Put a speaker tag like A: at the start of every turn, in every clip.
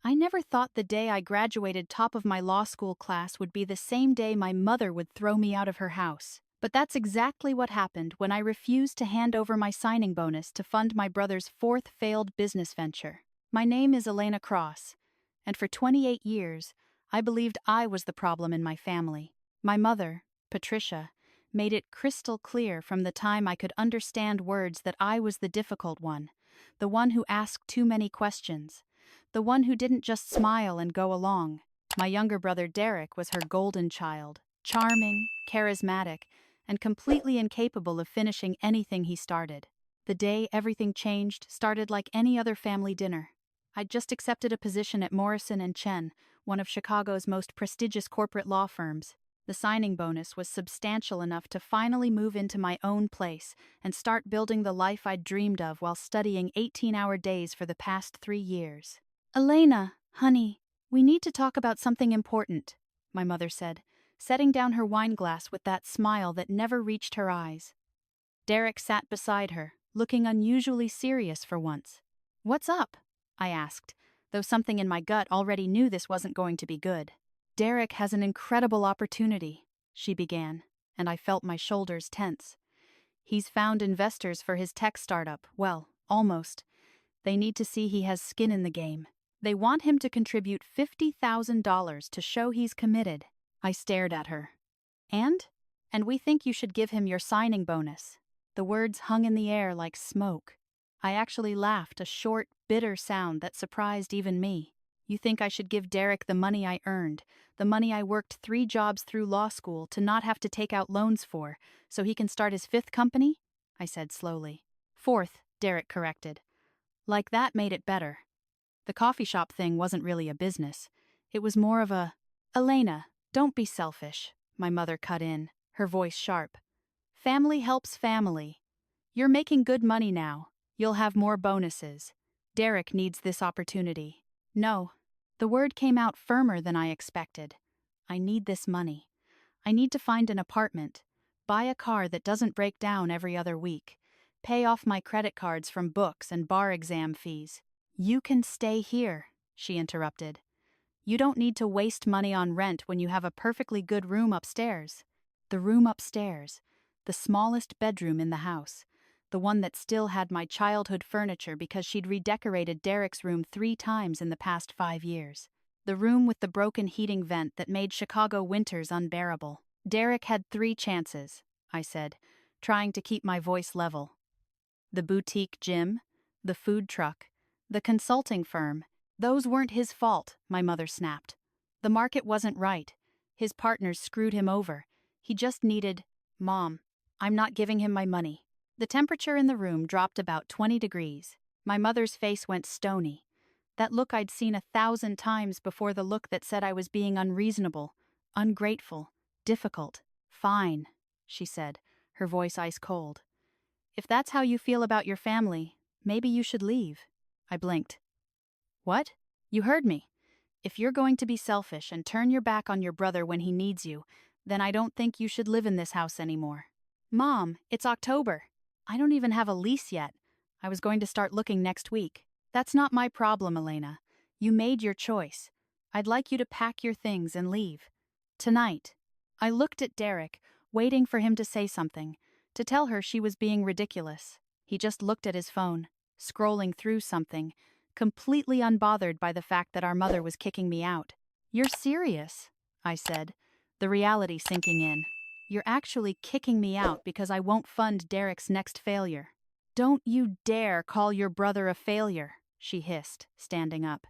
A: I never thought the day I graduated top of my law school class would be the same day my mother would throw me out of her house. But that's exactly what happened when I refused to hand over my signing bonus to fund my brother's fourth failed business venture. My name is Elena Cross, and for 28 years, I believed I was the problem in my family. My mother, Patricia, made it crystal clear from the time I could understand words that I was the difficult one, the one who asked too many questions, the one who didn't just smile and go along. My younger brother Derek was her golden child, charming, charismatic, and completely incapable of finishing anything he started. The day everything changed started like any other family dinner. I'd just accepted a position at Morrison & Chen, one of Chicago's most prestigious corporate law firms. The signing bonus was substantial enough to finally move into my own place and start building the life I'd dreamed of while studying 18-hour days for the past 3 years. "Elena, honey, we need to talk about something important," my mother said, setting down her wine glass with that smile that never reached her eyes. Derek sat beside her, looking unusually serious for once. "What's up?" I asked, though something in my gut already knew this wasn't going to be good. "Derek has an incredible opportunity," she began, and I felt my shoulders tense. "He's found investors for his tech startup, well, almost. They need to see he has skin in the game. They want him to contribute $50,000 to show he's committed." I stared at her. And we think you should give him your signing bonus." The words hung in the air like smoke. I actually laughed, a short, bitter sound that surprised even me. "You think I should give Derek the money I earned, the money I worked 3 jobs through law school to not have to take out loans for, so he can start his 5th company?" I said slowly. "4th, Derek corrected. Like that made it better. The coffee shop thing wasn't really a business. It was more of a— "Elena, don't be selfish," my mother cut in, her voice sharp. "Family helps family. You're making good money now. You'll have more bonuses. Derek needs this opportunity." "No." The word came out firmer than I expected. "I need this money. I need to find an apartment, buy a car that doesn't break down every other week, pay off my credit cards from books and bar exam fees." "You can stay here," she interrupted. "You don't need to waste money on rent when you have a perfectly good room upstairs." The room upstairs, the smallest bedroom in the house, the one that still had my childhood furniture because she'd redecorated Derek's room 3 times in the past 5 years. The room with the broken heating vent that made Chicago winters unbearable. "Derek had 3 chances," I said, trying to keep my voice level. "The boutique gym, the food truck, the consulting firm. Those weren't his fault," my mother snapped. "The market wasn't right. His partners screwed him over. He just needed— Mom, I'm not giving him my money." The temperature in the room dropped about 20 degrees. My mother's face went stony. That look I'd seen 1,000 times before, the look that said I was being unreasonable, ungrateful, difficult. "Fine," she said, her voice ice cold. "If that's how you feel about your family, maybe you should leave." I blinked. "What? You heard me. If you're going to be selfish and turn your back on your brother when he needs you, then I don't think you should live in this house anymore." "Mom, it's October. I don't even have a lease yet. I was going to start looking next week." "That's not my problem, Elena. You made your choice. I'd like you to pack your things and leave. Tonight." I looked at Derek, waiting for him to say something, to tell her she was being ridiculous. He just looked at his phone, scrolling through something, completely unbothered by the fact that our mother was kicking me out. "You're serious?" I said, the reality sinking in. "You're actually kicking me out because I won't fund Derek's next failure." "Don't you dare call your brother a failure," she hissed, standing up.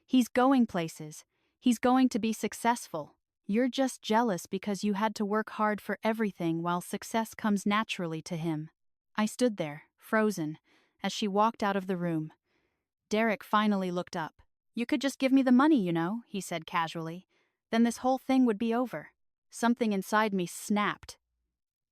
A: "He's going places. He's going to be successful. You're just jealous because you had to work hard for everything while success comes naturally to him." I stood there, frozen, as she walked out of the room. Derek finally looked up. "You could just give me the money, you know," he said casually. "Then this whole thing would be over." Something inside me snapped.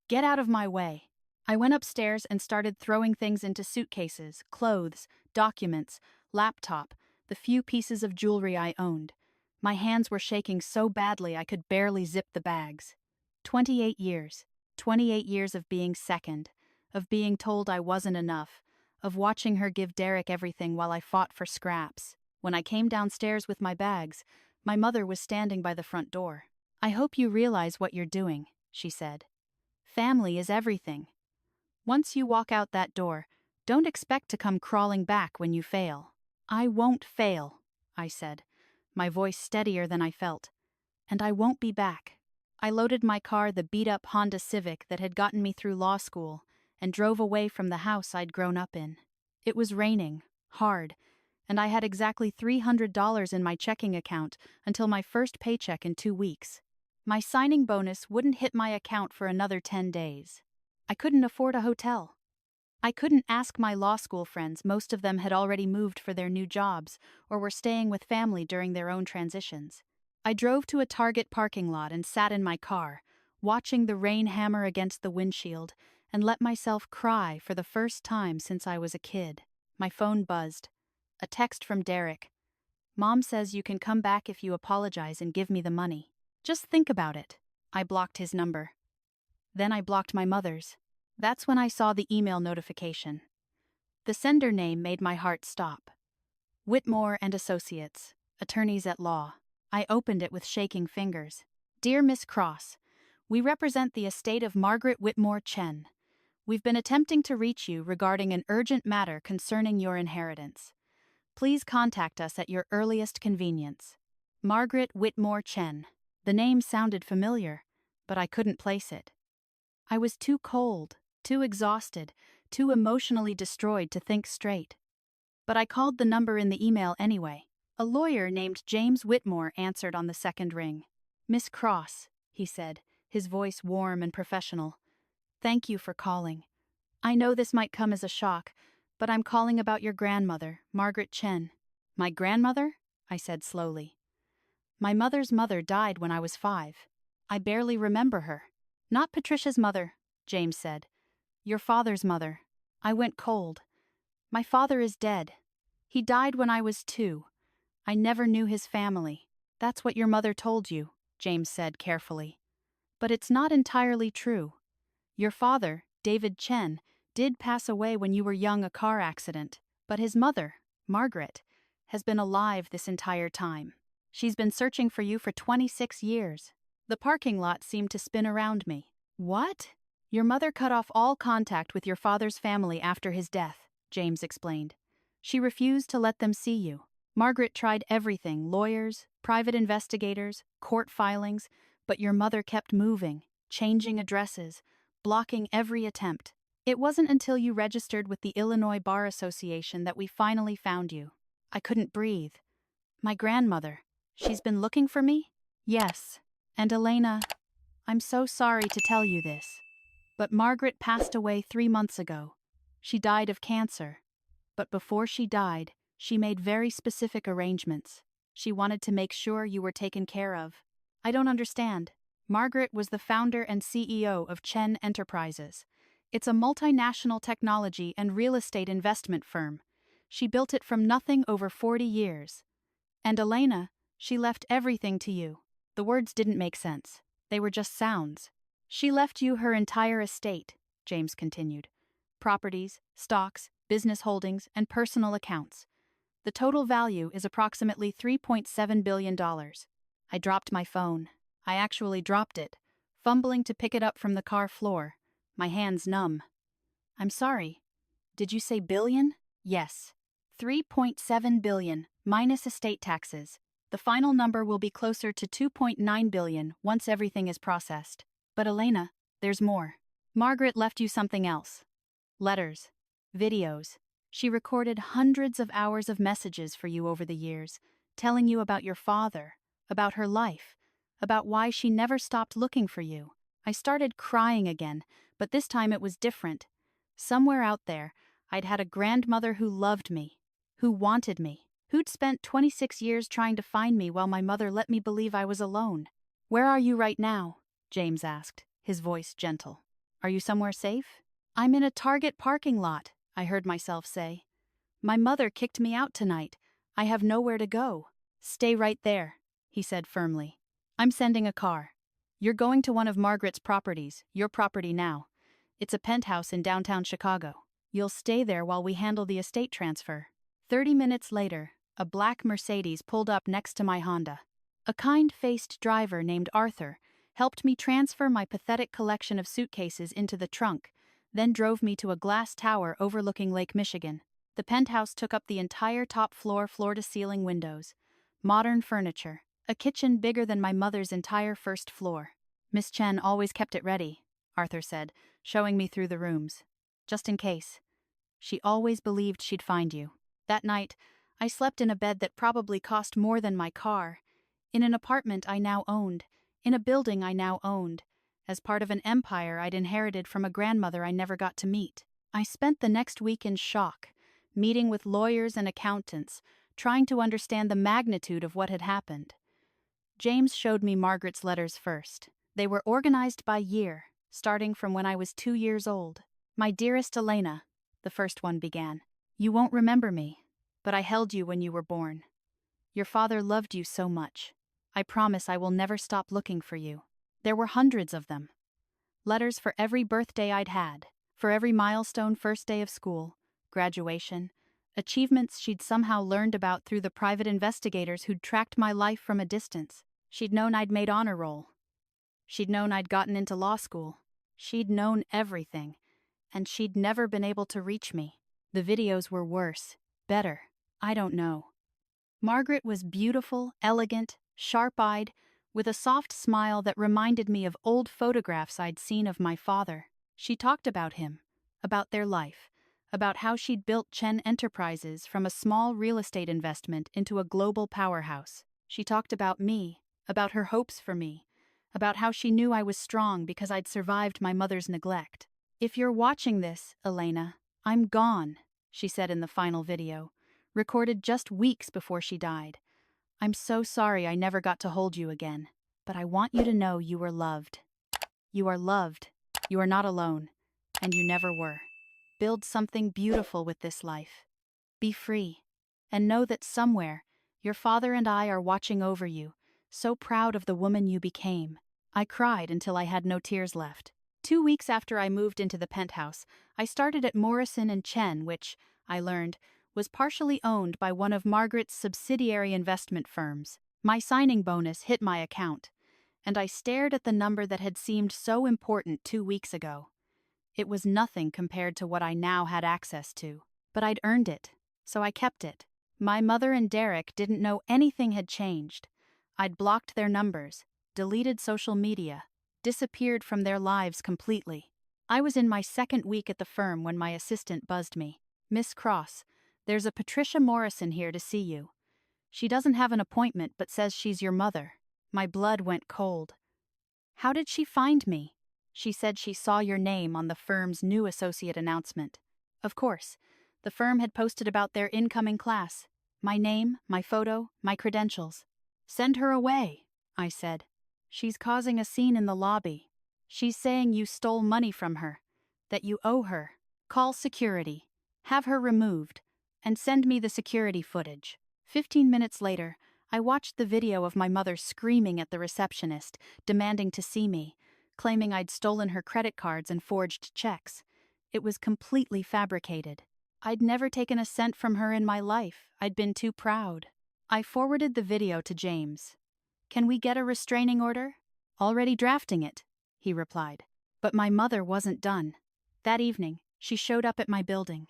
A: "Get out of my way." I went upstairs and started throwing things into suitcases, clothes, documents, laptop, the few pieces of jewelry I owned. My hands were shaking so badly I could barely zip the bags. 28 years. 28 years of being second, of being told I wasn't enough, of watching her give Derek everything while I fought for scraps. When I came downstairs with my bags, my mother was standing by the front door. "I hope you realize what you're doing," she said. "Family is everything. Once you walk out that door, don't expect to come crawling back when you fail." "I won't fail," I said, my voice steadier than I felt. "And I won't be back." I loaded my car, the beat-up Honda Civic that had gotten me through law school, and drove away from the house I'd grown up in. It was raining, hard, and I had exactly $300 in my checking account until my first paycheck in 2 weeks. My signing bonus wouldn't hit my account for another 10 days. I couldn't afford a hotel. I couldn't ask my law school friends, most of them had already moved for their new jobs or were staying with family during their own transitions. I drove to a Target parking lot and sat in my car, watching the rain hammer against the windshield, and let myself cry for the first time since I was a kid. My phone buzzed. A text from Derek. "Mom says you can come back if you apologize and give me the money. Just think about it." I blocked his number. Then I blocked my mother's. That's when I saw the email notification. The sender name made my heart stop. Whitmore and Associates, attorneys at law. I opened it with shaking fingers. "Dear Miss Cross, we represent the estate of Margaret Whitmore Chen. We've been attempting to reach you regarding an urgent matter concerning your inheritance. Please contact us at your earliest convenience. Margaret Whitmore Chen." The name sounded familiar, but I couldn't place it. I was too cold, too exhausted, too emotionally destroyed to think straight. But I called the number in the email anyway. A lawyer named James Whitmore answered on the second ring. "Miss Cross," he said, his voice warm and professional. "Thank you for calling. I know this might come as a shock, but I'm calling about your grandmother, Margaret Chen." "My grandmother?" I said slowly. "My mother's mother died when I was 5. I barely remember her." "Not Patricia's mother," James said. "Your father's mother." I went cold. "My father is dead. He died when I was 2. I never knew his family." "That's what your mother told you," James said carefully. "But it's not entirely true. Your father, David Chen, did pass away when you were young, a car accident, but his mother, Margaret, has been alive this entire time. She's been searching for you for 26 years. The parking lot seemed to spin around me. "What?" "Your mother cut off all contact with your father's family after his death," James explained. "She refused to let them see you. Margaret tried everything, lawyers, private investigators, court filings, but your mother kept moving, changing addresses, blocking every attempt. It wasn't until you registered with the Illinois Bar Association that we finally found you." I couldn't breathe. "My grandmother, she's been looking for me?" "Yes. And Elena, I'm so sorry to tell you this, but Margaret passed away 3 months ago. She died of cancer. But before she died, she made very specific arrangements. She wanted to make sure you were taken care of." "I don't understand." "Margaret was the founder and CEO of Chen Enterprises. It's a multinational technology and real estate investment firm. She built it from nothing over 40 years. And Elena, she left everything to you." The words didn't make sense. They were just sounds. "She left you her entire estate," James continued. "Properties, stocks, business holdings, and personal accounts. The total value is approximately $3.7 billion. I dropped my phone. I actually dropped it, fumbling to pick it up from the car floor, my hands numb. "I'm sorry. Did you say billion?" "Yes. 3.7 billion, minus estate taxes. The final number will be closer to 2.9 billion once everything is processed. But Elena, there's more. Margaret left you something else. Letters. Videos. She recorded hundreds of hours of messages for you over the years, telling you about your father, about her life, about why she never stopped looking for you." I started crying again, but this time it was different. Somewhere out there, I'd had a grandmother who loved me, who wanted me, who'd spent 26 years trying to find me while my mother let me believe I was alone. "Where are you right now?" James asked, his voice gentle. "Are you somewhere safe?" "I'm in a Target parking lot," I heard myself say. "My mother kicked me out tonight. I have nowhere to go." "Stay right there," he said firmly. "I'm sending a car. You're going to one of Margaret's properties, your property now. It's a penthouse in downtown Chicago. You'll stay there while we handle the estate transfer." 30 minutes later, A black Mercedes pulled up next to my Honda. A kind-faced driver named Arthur helped me transfer my pathetic collection of suitcases into the trunk, then drove me to a glass tower overlooking Lake Michigan. The penthouse took up the entire top floor, floor-to-ceiling windows, modern furniture, a kitchen bigger than my mother's entire first floor. Miss Chen always kept it ready, Arthur said, showing me through the rooms. Just in case. She always believed she'd find you. That night, I slept in a bed that probably cost more than my car, in an apartment I now owned, in a building I now owned, as part of an empire I'd inherited from a grandmother I never got to meet. I spent the next week in shock, meeting with lawyers and accountants, trying to understand the magnitude of what had happened. James showed me Margaret's letters first. They were organized by year, starting from when I was 2 years old. "My dearest Elena," the first one began. "You won't remember me, but I held you when you were born. Your father loved you so much. I promise I will never stop looking for you." There were hundreds of them. Letters for every birthday I'd had, for every milestone, first day of school, graduation, achievements she'd somehow learned about through the private investigators who'd tracked my life from a distance. She'd known I'd made honor roll. She'd known I'd gotten into law school. She'd known everything, and she'd never been able to reach me. The videos were worse, better, I don't know. Margaret was beautiful, elegant, sharp-eyed, with a soft smile that reminded me of old photographs I'd seen of my father. She talked about him, about their life, about how she'd built Chen Enterprises from a small real estate investment into a global powerhouse. She talked about me, about her hopes for me, about how she knew I was strong because I'd survived my mother's neglect. "If you're watching this, Elena, I'm gone," she said in the final video, recorded just weeks before she died. "I'm so sorry I never got to hold you again, but I want you to know you were loved. You are loved, you are not alone, and you never were. Build something beautiful with this life. Be free, and know that somewhere, your father and I are watching over you, so proud of the woman you became." I cried until I had no tears left. 2 weeks after I moved into the penthouse, I started at Morrison & Chen, which, I learned, was partially owned by one of Margaret's subsidiary investment firms. My signing bonus hit my account, and I stared at the number that had seemed so important 2 weeks ago. It was nothing compared to what I now had access to, but I'd earned it, so I kept it. My mother and Derek didn't know anything had changed. I'd blocked their numbers, deleted social media, disappeared from their lives completely. I was in my second week at the firm when my assistant buzzed me. "Miss Cross, there's a Patricia Morrison here to see you. She doesn't have an appointment but says she's your mother." My blood went cold. "How did she find me?" "She said she saw your name on the firm's new associate announcement." Of course, the firm had posted about their incoming class. My name, my photo, my credentials. "Send her away," I said. "She's causing a scene in the lobby. She's saying you stole money from her, that you owe her. Call security, have her removed, and send me the security footage." 15 minutes later, I watched the video of my mother screaming at the receptionist, demanding to see me, claiming I'd stolen her credit cards and forged checks. It was completely fabricated. I'd never taken a cent from her in my life. I'd been too proud. I forwarded the video to James. "Can we get a restraining order?" "Already drafting it," he replied. But my mother wasn't done. That evening, she showed up at my building.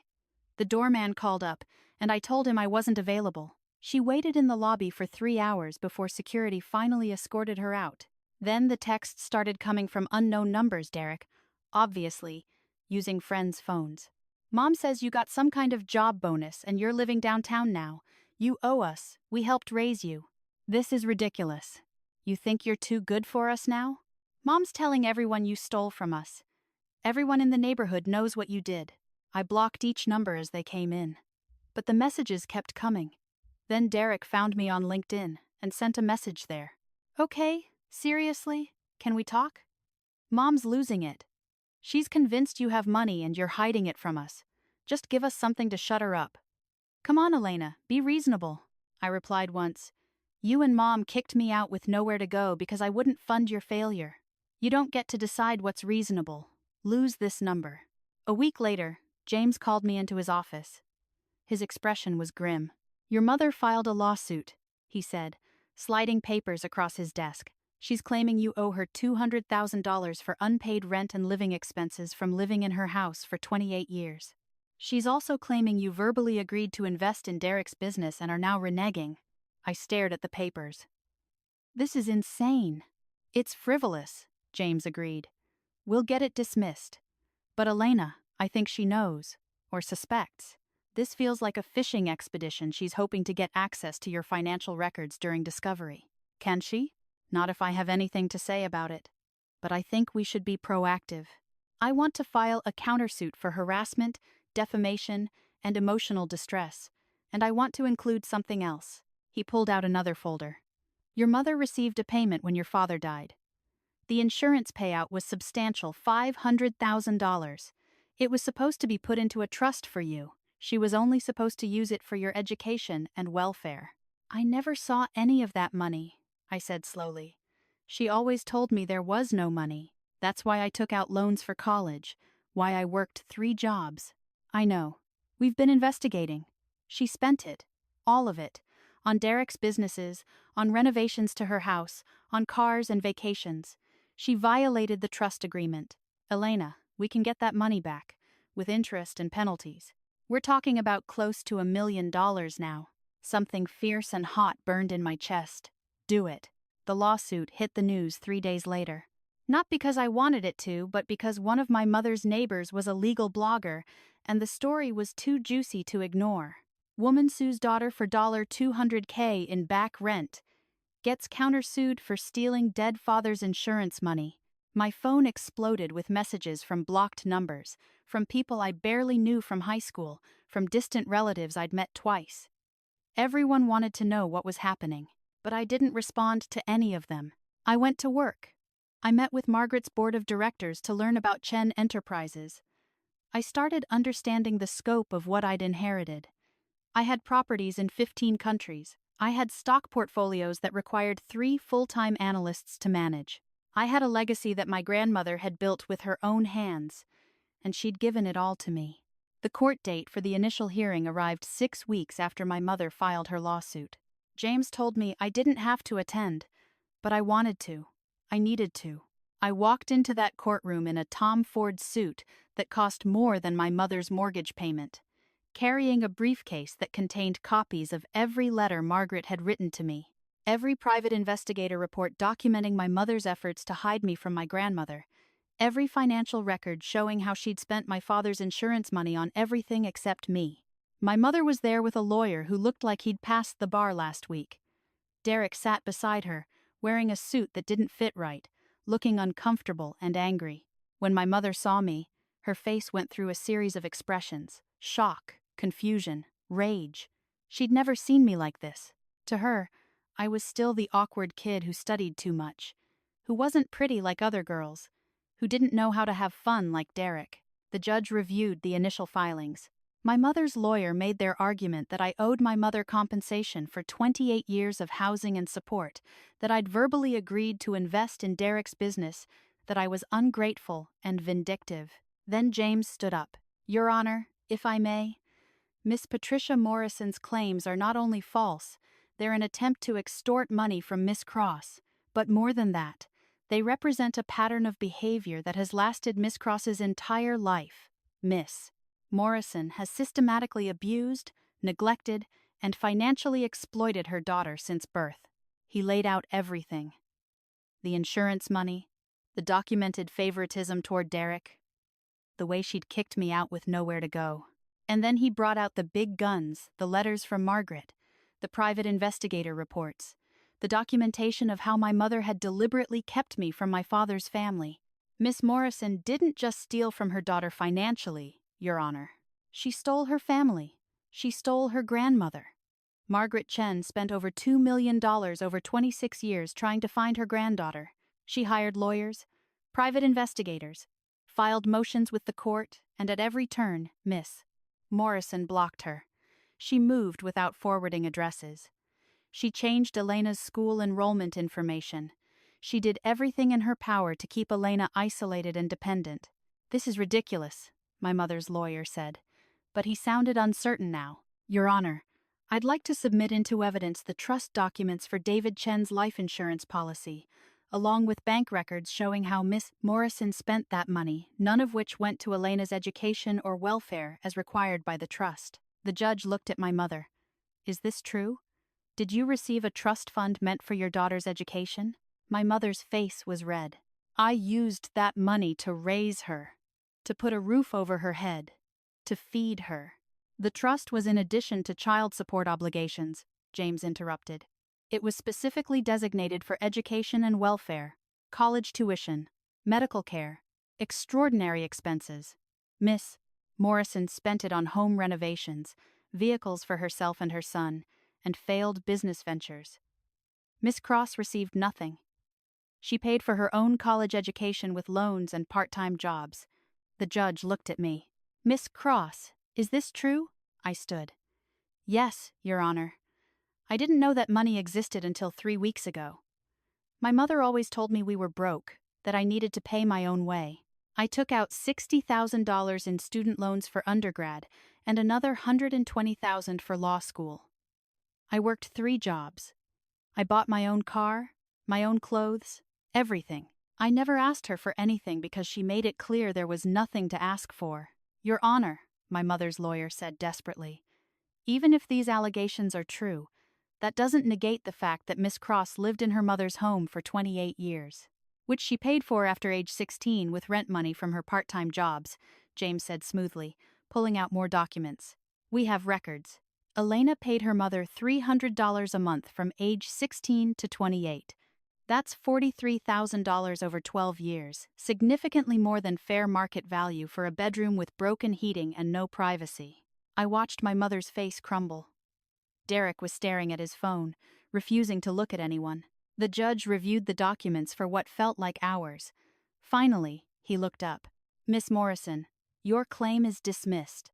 A: The doorman called up, and I told him I wasn't available. She waited in the lobby for 3 hours before security finally escorted her out. Then the texts started coming from unknown numbers, Derek, obviously, using friends' phones. "Mom says you got some kind of job bonus and you're living downtown now. You owe us. We helped raise you. This is ridiculous. You think you're too good for us now? Mom's telling everyone you stole from us. Everyone in the neighborhood knows what you did." I blocked each number as they came in. But the messages kept coming. Then Derek found me on LinkedIn and sent a message there. "Okay, seriously, can we talk? Mom's losing it. She's convinced you have money and you're hiding it from us. Just give us something to shut her up." "Come on, Elena, be reasonable," I replied once. "You and Mom kicked me out with nowhere to go because I wouldn't fund your failure. You don't get to decide what's reasonable. Lose this number." A week later, James called me into his office. His expression was grim. Your mother filed a lawsuit, he said, sliding papers across his desk. She's claiming you owe her $200,000 for unpaid rent and living expenses from living in her house for 28 years. She's also claiming you verbally agreed to invest in Derek's business and are now reneging. I stared at the papers. This is insane. It's frivolous, James agreed. We'll get it dismissed. But Elena, I think she knows, or suspects. This feels like a fishing expedition. She's hoping to get access to your financial records during discovery. Can she? Not if I have anything to say about it. But I think we should be proactive. I want to file a countersuit for harassment, defamation, and emotional distress, and I want to include something else. He pulled out another folder. Your mother received a payment when your father died. The insurance payout was substantial, $500,000. It was supposed to be put into a trust for you. She was only supposed to use it for your education and welfare. I never saw any of that money, I said slowly. She always told me there was no money. That's why I took out loans for college, why I worked 3 jobs. I know. We've been investigating. She spent it. All of it. On Derek's businesses, on renovations to her house, on cars and vacations. She violated the trust agreement. Elena, we can get that money back, with interest and penalties. We're talking about close to $1 million now. Something fierce and hot burned in my chest. Do it. The lawsuit hit the news 3 days later. Not because I wanted it to, but because one of my mother's neighbors was a legal blogger, and the story was too juicy to ignore. Woman sues daughter for $200K in back rent. Gets countersued for stealing dead father's insurance money. My phone exploded with messages from blocked numbers, from people I barely knew from high school, from distant relatives I'd met twice. Everyone wanted to know what was happening, but I didn't respond to any of them. I went to work. I met with Margaret's board of directors to learn about Chen Enterprises. I started understanding the scope of what I'd inherited. I had properties in 15 countries. I had stock portfolios that required 3 full-time analysts to manage. I had a legacy that my grandmother had built with her own hands, and she'd given it all to me. The court date for the initial hearing arrived 6 weeks after my mother filed her lawsuit. James told me I didn't have to attend, but I wanted to. I needed to. I walked into that courtroom in a Tom Ford suit that cost more than my mother's mortgage payment, carrying a briefcase that contained copies of every letter Margaret had written to me. Every private investigator report documenting my mother's efforts to hide me from my grandmother. Every financial record showing how she'd spent my father's insurance money on everything except me. My mother was there with a lawyer who looked like he'd passed the bar last week. Derek sat beside her, wearing a suit that didn't fit right, looking uncomfortable and angry. When my mother saw me, her face went through a series of expressions: shock, confusion, rage. She'd never seen me like this. To her, I was still the awkward kid who studied too much, who wasn't pretty like other girls, who didn't know how to have fun like Derek. The judge reviewed the initial filings. My mother's lawyer made their argument that I owed my mother compensation for 28 years of housing and support, that I'd verbally agreed to invest in Derek's business, that I was ungrateful and vindictive. Then James stood up. Your Honor, if I may, Miss Patricia Morrison's claims are not only false, they're an attempt to extort money from Miss Cross, but more than that, they represent a pattern of behavior that has lasted Miss Cross's entire life. Miss Morrison has systematically abused, neglected, and financially exploited her daughter since birth. He laid out everything. The insurance money, the documented favoritism toward Derek, the way she'd kicked me out with nowhere to go. And then he brought out the big guns, the letters from Margaret, the private investigator reports, the documentation of how my mother had deliberately kept me from my father's family. Miss Morrison didn't just steal from her daughter financially, Your Honor. She stole her family. She stole her grandmother. Margaret Chen spent over $2 million over 26 years trying to find her granddaughter. She hired lawyers, private investigators, filed motions with the court, and at every turn, Miss Morrison blocked her. She moved without forwarding addresses. She changed Elena's school enrollment information. She did everything in her power to keep Elena isolated and dependent. This is ridiculous, my mother's lawyer said, but he sounded uncertain now. Your Honor, I'd like to submit into evidence the trust documents for David Chen's life insurance policy, along with bank records showing how Miss Morrison spent that money, none of which went to Elena's education or welfare as required by the trust. The judge looked at my mother. Is this true? Did you receive a trust fund meant for your daughter's education? My mother's face was red. I used that money to raise her, to put a roof over her head, to feed her. The trust was in addition to child support obligations, James interrupted. It was specifically designated for education and welfare, college tuition, medical care, extraordinary expenses. Miss Morrison spent it on home renovations, vehicles for herself and her son, and failed business ventures. Miss Cross received nothing. She paid for her own college education with loans and part-time jobs. The judge looked at me. Miss Cross, is this true? I stood. Yes, Your Honor. I didn't know that money existed until 3 weeks ago. My mother always told me we were broke, that I needed to pay my own way. I took out $60,000 in student loans for undergrad and another $120,000 for law school. I worked 3 jobs. I bought my own car, my own clothes, everything. I never asked her for anything because she made it clear there was nothing to ask for. Your Honor, my mother's lawyer said desperately, even if these allegations are true, that doesn't negate the fact that Miss Cross lived in her mother's home for 28 years, which she paid for after age 16 with rent money from her part-time jobs, James said smoothly, pulling out more documents. We have records. Elena paid her mother $300 a month from age 16 to 28. That's $43,000 over 12 years, significantly more than fair market value for a bedroom with broken heating and no privacy. I watched my mother's face crumble. Derek was staring at his phone, refusing to look at anyone. The judge reviewed the documents for what felt like hours. Finally, he looked up. Miss Morrison, your claim is dismissed.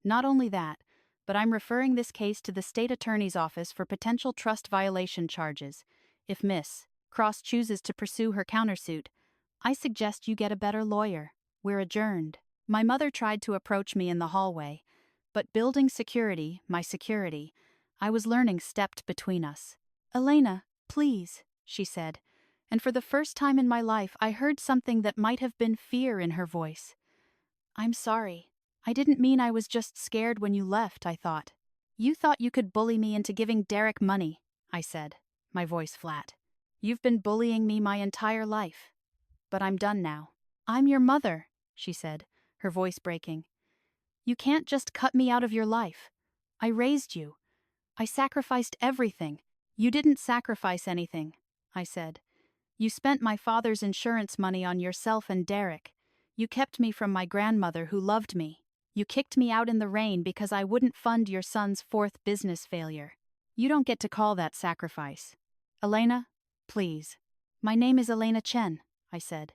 A: Not only that, but I'm referring this case to the state attorney's office for potential trust violation charges. If Miss Cross chooses to pursue her countersuit, I suggest you get a better lawyer. We're adjourned. My mother tried to approach me in the hallway, but building security, my security, I was learning stepped between us. Elena, please, she said, and for the first time in my life I heard something that might have been fear in her voice. I'm sorry. I didn't mean I was just scared when you left, I thought. You thought you could bully me into giving Derek money, I said, my voice flat. You've been bullying me my entire life. But I'm done now. I'm your mother, she said, her voice breaking. You can't just cut me out of your life. I raised you. I sacrificed everything. You didn't sacrifice anything, I said. You spent my father's insurance money on yourself and Derek. You kept me from my grandmother who loved me. You kicked me out in the rain because I wouldn't fund your son's 4th business failure. You don't get to call that sacrifice. Elena, please. My name is Elena Chen, I said.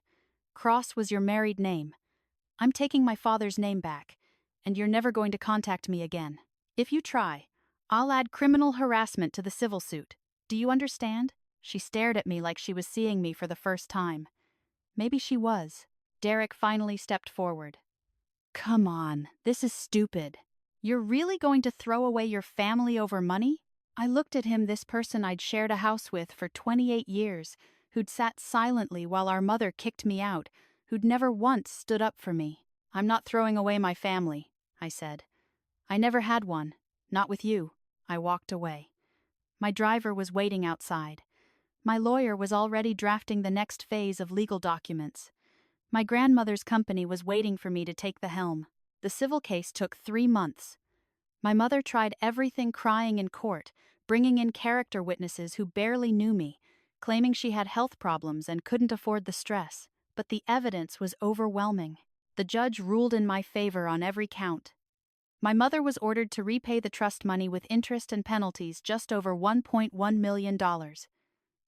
A: Cross was your married name. I'm taking my father's name back, and you're never going to contact me again. If you try, I'll add criminal harassment to the civil suit. Do you understand? She stared at me like she was seeing me for the first time. Maybe she was. Derek finally stepped forward. Come on, this is stupid. You're really going to throw away your family over money? I looked at him, this person I'd shared a house with for 28 years, who'd sat silently while our mother kicked me out, who'd never once stood up for me. I'm not throwing away my family, I said. I never had one. Not with you. I walked away. My driver was waiting outside. My lawyer was already drafting the next phase of legal documents. My grandmother's company was waiting for me to take the helm. The civil case took 3 months. My mother tried everything, crying in court, bringing in character witnesses who barely knew me, claiming she had health problems and couldn't afford the stress. But the evidence was overwhelming. The judge ruled in my favor on every count. My mother was ordered to repay the trust money with interest and penalties, just over $1.1 million.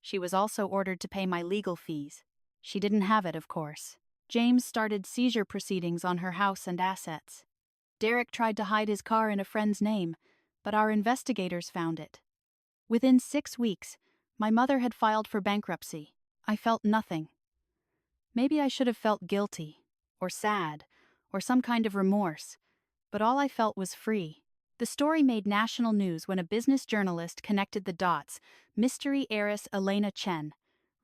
A: She was also ordered to pay my legal fees. She didn't have it, of course. James started seizure proceedings on her house and assets. Derek tried to hide his car in a friend's name, but our investigators found it. Within 6 weeks, my mother had filed for bankruptcy. I felt nothing. Maybe I should have felt guilty, or sad, or some kind of remorse, but all I felt was free. The story made national news when a business journalist connected the dots. Mystery heiress Elena Chen,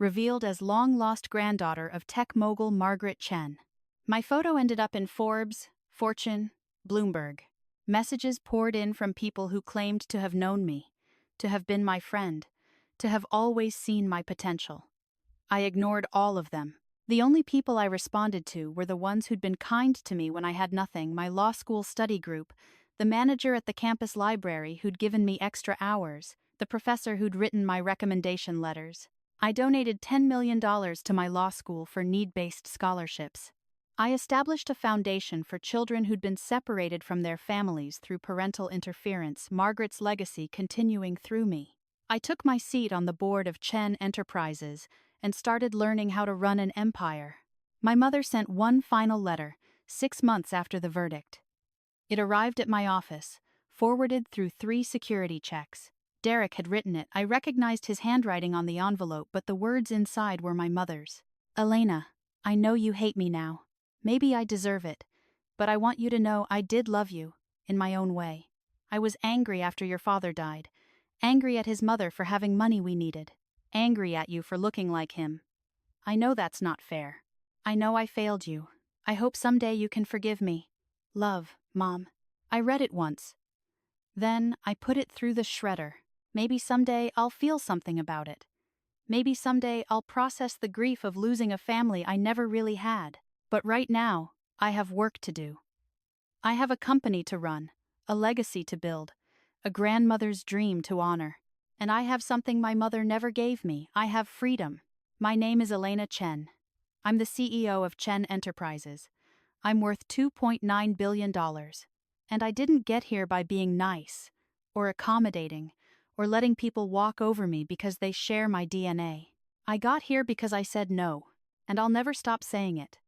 A: revealed as long-lost granddaughter of tech mogul Margaret Chen. My photo ended up in Forbes, Fortune, Bloomberg. Messages poured in from people who claimed to have known me, to have been my friend, to have always seen my potential. I ignored all of them. The only people I responded to were the ones who'd been kind to me when I had nothing: my law school study group, the manager at the campus library who'd given me extra hours, the professor who'd written my recommendation letters. I donated $10 million to my law school for need-based scholarships. I established a foundation for children who'd been separated from their families through parental interference, Margaret's legacy continuing through me. I took my seat on the board of Chen Enterprises and started learning how to run an empire. My mother sent one final letter, 6 months after the verdict. It arrived at my office, forwarded through 3 security checks. Derek had written it. I recognized his handwriting on the envelope, but the words inside were my mother's. Elena, I know you hate me now. Maybe I deserve it, but I want you to know I did love you, in my own way. I was angry after your father died, angry at his mother for having money we needed, angry at you for looking like him. I know that's not fair. I know I failed you. I hope someday you can forgive me. Love, Mom. I read it once. Then I put it through the shredder. Maybe someday I'll feel something about it. Maybe someday I'll process the grief of losing a family I never really had. But right now, I have work to do. I have a company to run, a legacy to build, a grandmother's dream to honor. And I have something my mother never gave me. I have freedom. My name is Elena Chen. I'm the CEO of Chen Enterprises. I'm worth $2.9 billion. And I didn't get here by being nice, or accommodating, or letting people walk over me because they share my DNA. I got here because I said no, and I'll never stop saying it.